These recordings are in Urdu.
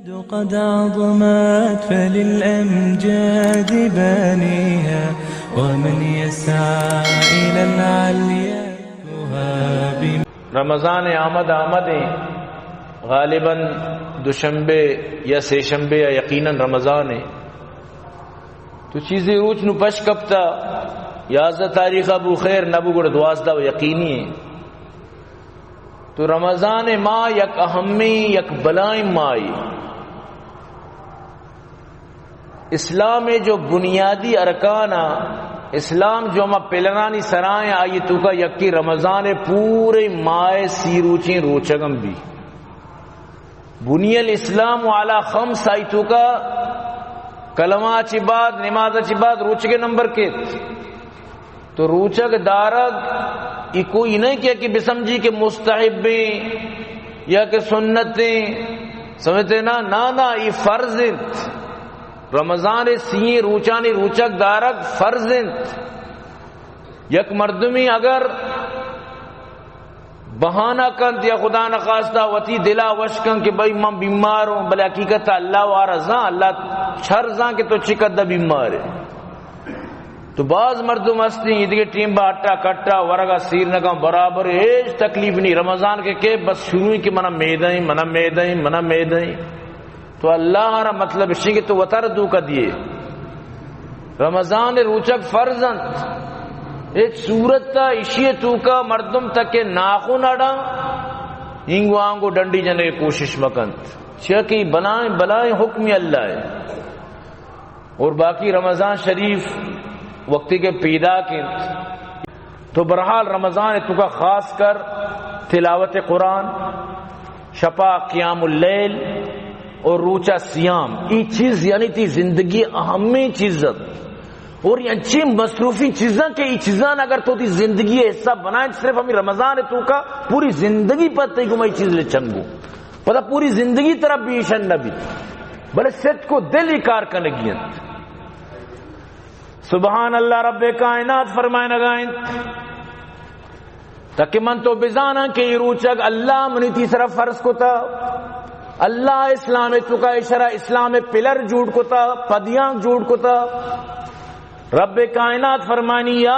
قد عظمت فللأمجاد بانيها ومن يسعى إلى العليا يهاب. رمضان آمد غالباً دوشنبے یا سیشنبے یا یقیناً رمضان ہے تو چیزیں روچ نو پش کپتا 11 تاریخ ابو خیر نبو گڑ 12 و یقینی ہے تو رمضان ماہ یک اہمی یک بلائیں مائی اسلام میں جو بنیادی ارکان اسلام جو ہم پلرانی سرائیں آئی تو کا یکی رمضان پورے ماہ سی روچیں روچگم بھی بنی الاسلام علی 5 آئی تو کا کلمہ چی بعد نماز چی بعد روچگے نمبر کے تو روچگ دارگ یہ کوئی نہیں کیا کہ بسمجھی کہ مستحبیں یا کہ سنتیں سمجھتے نا نا یہ فرض رمضان سی روچانی روچک دارک فرض یک مردمی اگر بہانہ کن یا خدا نخواستہ وتی دلا وشکن کہ بھائی میں بیمار ہوں بلے حقیقت اللہ وارزاں اللہ چھرزاں کہ تو چکت دا بیمار ہے تو بعض مردم ہستی ادھے ٹیم با ہٹا کٹا ورگا سیر نگاں برابر ایج تکلیف نہیں رمضان کے بس شروع ہی کہ منا میدائیں تو اللہ را مطلب اسی کہ تو وطر دو کا دیئے رمضان روچک فرزند ایک صورت تا اسی تو کا مردم تک کے ناخن اڑا انگو آنگو ڈنڈی جنے کی کوشش مکند چکی بلائیں حکمی اللہ ہے اور باقی رمضان شریف وقتی کے پیدا کی تو برحال رمضان تو کا خاص کر تلاوت قرآن شپا قیام اللیل اور روچہ سیام یہ چیز یعنی تی زندگی اہمی چیزت اور یہ اچھی مصروفی چیزاں کہ یہ چیزاں اگر تو تی زندگی حصہ بنائیں صرف ہمیں رمضان تو کا پوری زندگی پتہ ہی کو میں چیز لے چنگو پتہ پوری زندگی طرف بھی ایشن نبی بلے ست کو دل ہی کار کرنے گئیں سبحان اللہ رب کائنات فرمائے نگائیں تاکہ من تو بزانا کہ یہ روچک اللہ منی تیسرا فرض کو تا اللہ اسلام تو کا اشارہ اسلام پلر جوڑ کو تا پدیاں جوڑ کو تا رب کائنات فرمانی یا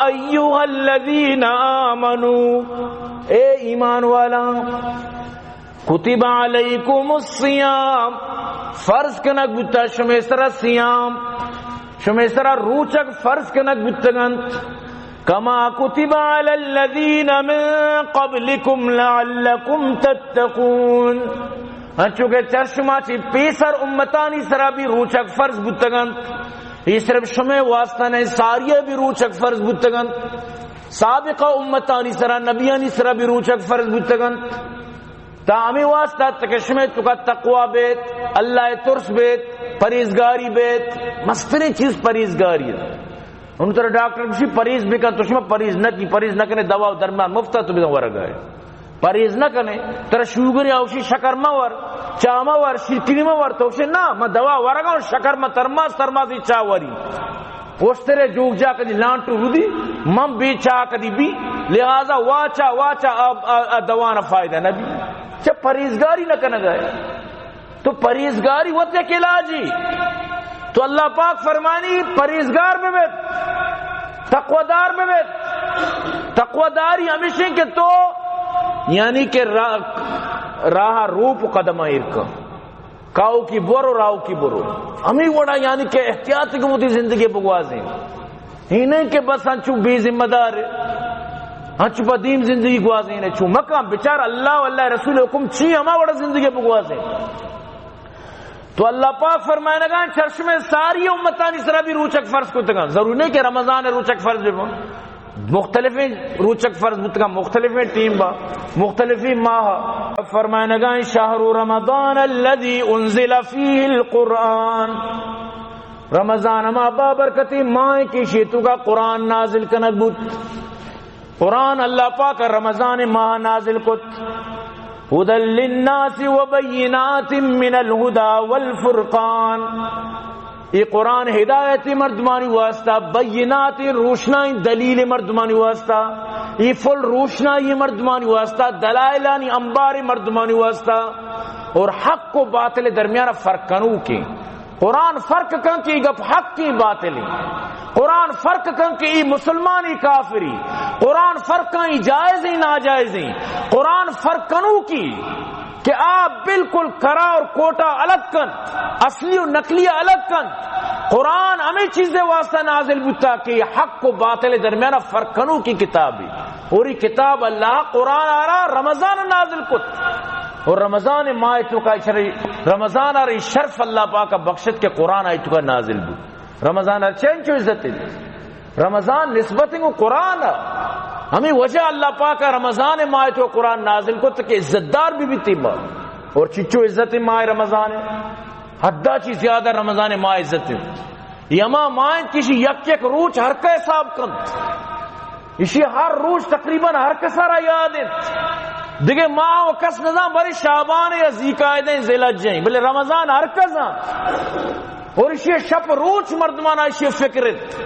ایوہ الذین آمنوا اے ایمان والا کتب علیکم الصیام فرض کنک بتا شمیسرہ سیام شمیسرہ روچک فرض کنک بتگنت کما کتب علی الذین من قبلکم لعلکم تتقون چونکہ چرشما چی پیسر امتانی سرا بھی روچک فرض بتگنت یہ صرف شمع واسطہ نہیں ساریہ بھی روچک فرض بتگنت سابقہ امتانی سرا نبیانی سرا بھی روچک فرض بتگنت تامی واسطہ تکشمے چکا تقوی بیت اللہ ترس بیت پریزگاری بیت مستری چیز پریزگاری ہے ان طرح ڈاکٹر کسی پریز بھی کن تشمہ پریز نہ کنے دوا و درمیان مفتہ تو بھی ورگ ہے پریز نہ کنے ترہ شوگر آوشی شکر مور چاہ مور شرکنی مور تو اسے نا میں دوا ورگا اور شکر میں ترماز چاہ وری پوشترے جوگ جا کدی لانٹو رو دی من بھی چاہ کدی بھی لہذا واچا دوانا فائدہ نبی چاہ پریزگاری نہ کنے گئے تو پریزگاری وہ تے علاجی تو اللہ پاک فرمانی پریزگار میں بیت تقویدار میں بیت تقویداری ہمیشہ کہ تو یعنی کہ راہ روپ قدم ایرکا کاؤ کی برو راو کی برو ہمیں وڑا یعنی کہ احتیاط کی موتی زندگی بگوازیں ہی نہیں کہ بس ہنچو بے ذمہ دار ہنچو پا دیم زندگی گوازیں چھو مکہ بچار اللہ واللہ رسول حکم چی ہما وڑا زندگی بگوازیں تو اللہ پاک فرمائے لگا چرش میں ساری امتانی سرا بھی روچک فرض کو تگا ضرور نہیں کہ رمضان روچک فرض بھی مختلف روچک فرض بتگا مختلف ٹیم با مختلف ماہ فرمائے لگا شہر رمضان الذي انزل فيه القرآن رمضان ما بابرکتی ماہ کی شیطو کا قرآن نازل کنک بود قرآن اللہ پاک رمضان ماہ نازل کت هدى للناس وبينات من الهدى والفرقان یہ قرآن ہدایت مردمانی واسطہ بینات روشنائی دلیل مردمانی واسطہ یہ فل روشنائی مردمانی واسطہ دلائلانی انبار مردمانی واسطہ اور حق کو باطل درمیان فرق کنو کی قرآن فرق کن کی گپ حق کی باطلی قرآن فرق کن کی مسلمانی کافری قرآن فرق کن جائزی ناجائزی قرآن فرق کنو کی کہ آپ بالکل کرا اور کوٹا الگ کن اصلی و نقلی الگ کن قرآن ہمیں چیزیں واسطہ نازل بتا کہ حق کو باطل درمیان فرق کنو کی کتابی اور یہ کتاب اللہ قرآن آ رہا رمضان نازل کت اور رمضان ماہ کا رمضان آ رہی شرف اللہ پاک کا بخشت کے قرآن آئی کا نازل بھی رمضان چین چو عزت رمضان نسبت کو قرآن ہمیں وجہ اللہ پاک کا رمضان ماہ تو قرآن نازل کو تک عزت دار بھی تھی اور چچو عزت ماہ رمضان حدہ چی زیادہ رمضان ماہ عزت یما ماہ کسی یک روچ ہر کا حساب کم اسی ہر روز تقریباً ہر کسارا یاد ہے دیکھیں ماہ و کس نظام بری شعبان یا ذیقائدیں ذیلت جائیں بلے رمضان ہر کساں اور اسی شپ روچ مردمانہ اسی فکرت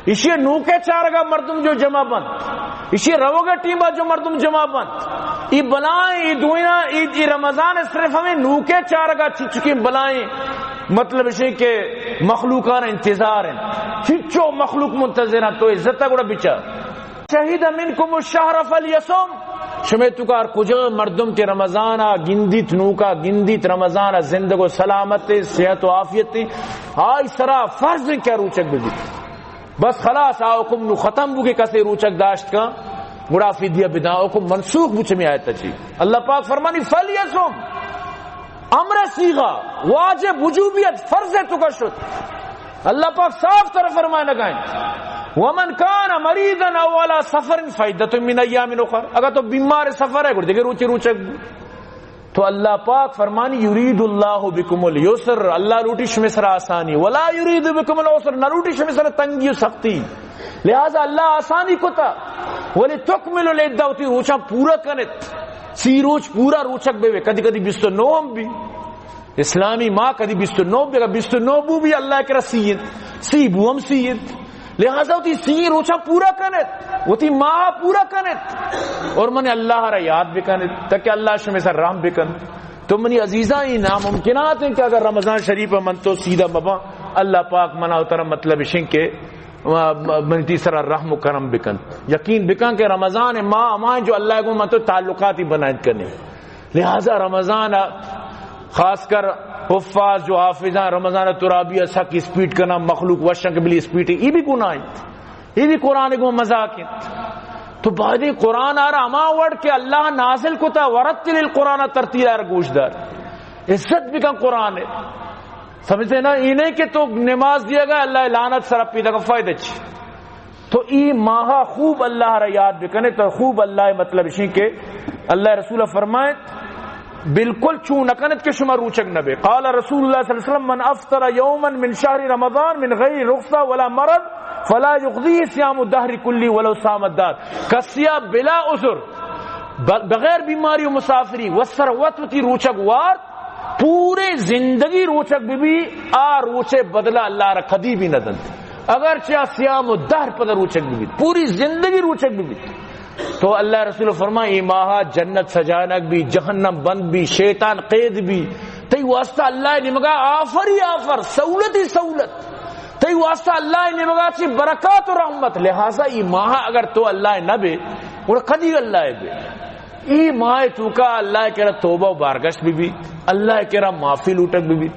اسی نوکے چارگا مردم جو جمع بند اسی روگا ٹیمہ جو مردم جمع بند ای بلائیں ای دوئینا ای رمضان صرف ہمیں نوکے چارگا چکی بلائیں مطلب اسی کہ مخلوقان انتظار ہیں چچو مخلوق منتظر ہیں تو عزتہ گوڑا بچا شہید منکم الشہر فلیصم شمیتو کار کجا مردم کے رمضانہ گندیت نوکا گندیت رمضانہ زندگو سلامت صحت و عافیت آئی سرا فرض کیا روچک بھی بس خلاص آوکم نو ختم بو کے کسے روچک داشت کا گڑا فدیہ بداؤکم منسوخ بچ میں آیت چی اللہ پاک فرمانی فلیصم امر صیغہ واجب وجوبیت فرض ہے تو کا شد اللہ پاک صاف طرف فرمائے لگائیں ومن کان مریضا او علی سفر فعدۃ من ایام اخر اگر تو بیمار سفر ہے دیکھے روچے روچک تو اللہ پاک فرمانی یرید اللہ بکم اليسر اللہ روٹی شمسر آسانی ولا یرید بکم العسر نہ روٹی شمسر تنگی و سختی لہذا اللہ آسانی کو تا ولی تکمل العدۃ روچا پورا کنت سی روچ پورا روچک بے کدی کدی 29 ہم بھی اسلامی ماہ کدی 29 بھی 29 بو بھی اللہ کے رسید سی بو ہم سید لہذا ہوتی سی روچا پورا کنت ہوتی ماہ پورا کنت اور منی اللہ را یاد بکنت تاکہ اللہ شمی سر رام بکن تو منی عزیزہ ہی ناممکنات ہیں کہ اگر رمضان شریف من تو سیدھا بابا اللہ پاک منع اترا مطلب شن کے من تیسرا رحم و کرم بکن یقین بکن کہ رمضان ماہ جو اللہ کو من تو تعلقاتی بنائد کرنے لہذا رمضان خاص کر حفاظ جو حافظاں رمضان ترابی اسا کی سپیڈ کرنا مخلوق وشن کے بلی سپیڈ یہ بھی گناہ یہ بھی قرآن کو مذاق ہے تو بعد قرآن آ رہا اما وڑ کے اللہ نازل کو تا ورتل القرآن ترتیلا گوشدار عزت بھی کا قرآن ہے سمجھتے نا انہیں کہ تو نماز دیا گا اللہ لعنت سر پیدا کا فائدہ چی تو ای ماہا خوب اللہ را یاد بکنے تو خوب اللہ مطلب اسی کہ اللہ رسول فرمائے بالکل چون نکنت کے شما روچک نبے قال رسول اللہ صلی اللہ علیہ وسلم من افطر یوما من شہر رمضان من غیر رخصہ ولا مرض فلا یقضی صیام الدہر کلی ولو صام الدار کسیا بلا عذر بغیر بیماری و مسافری وسروت تی روچک وار پورے زندگی روچک بھی آ روچے بدلہ اللہ را کدی بھی نہ دن اگر چاہ صیام الدہر پر روچک بھی پوری زندگی روچک بھی تو اللہ رسول فرمائے یہ ماہ جنت سجانک بھی جہنم بند بھی شیطان قید بھی تی واسطہ اللہ نمگا آفر ہی آفر سہولت ہی سہولت تی واسطہ اللہ نمگا چی برکات و رحمت لہذا یہ ماہ اگر تو اللہ نہ بے وہ کدی اللہ بے یہ ماہ تو کا اللہ کے توبہ و بارگشت بھی اللہ کے معافی لوٹک بھی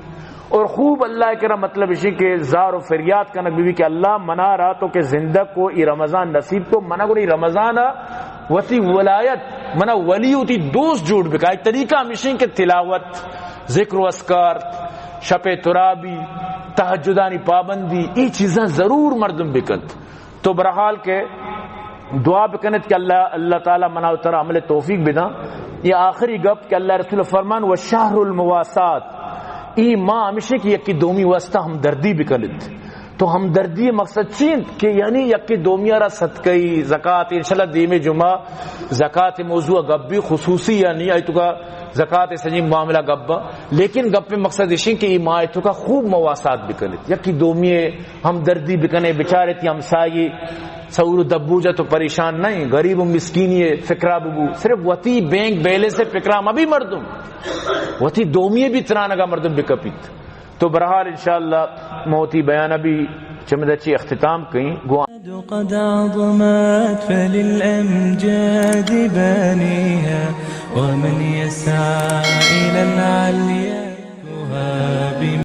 اور خوب اللہ کے مطلب اسی کہ زار و فریاد کنک بھی کہ اللہ منا راتوں کے زندگ کو ای رمضان نصیب کو منا کو رمضان وسی ولایت منا ولی ہوتی دوست جوڑ بکا ایک طریقہ ہمیشہ کہ تلاوت ذکر و اذکار شب ترابی تہجدانی پابندی یہ چیزاں ضرور مردم بکت تو برحال کے دعا بکنت کہ اللہ تعالی منا اترا عمل توفیق بدا یہ آخری گپ کہ اللہ رسول فرمان و شہر المواسات ای ماں ہمیشہ کی یکی دومی واسطہ ہمدردی بکنت تو ہمدردی مقصد چین کہ یعنی یکی دومیارا صدقی زکاة انشاءاللہ دیم جمعہ زکاة موضوع گبی خصوصی یعنی آئی تو کا زکاة سجیم معاملہ گبا لیکن گب پہ مقصد اشین کہ ای ماں آئی تو کا خوب مواسات بکنت یکی دومی ہمدردی بکنے بچارتی ہمسائی سور دبو جا تو پریشان نہیں، غریب و مسکینی فکرہ بگو، صرف وتی بینک بیلے سے فکرہ مبی مردم وتی دومیے بھی ترانگا مردم بکپیت. تو برحال انشاءاللہ موتی بیان ابھی چمدچی اختتام کہیں گوان قد عظمت فللأمجاد بانيها ومن يسعى إلى العليا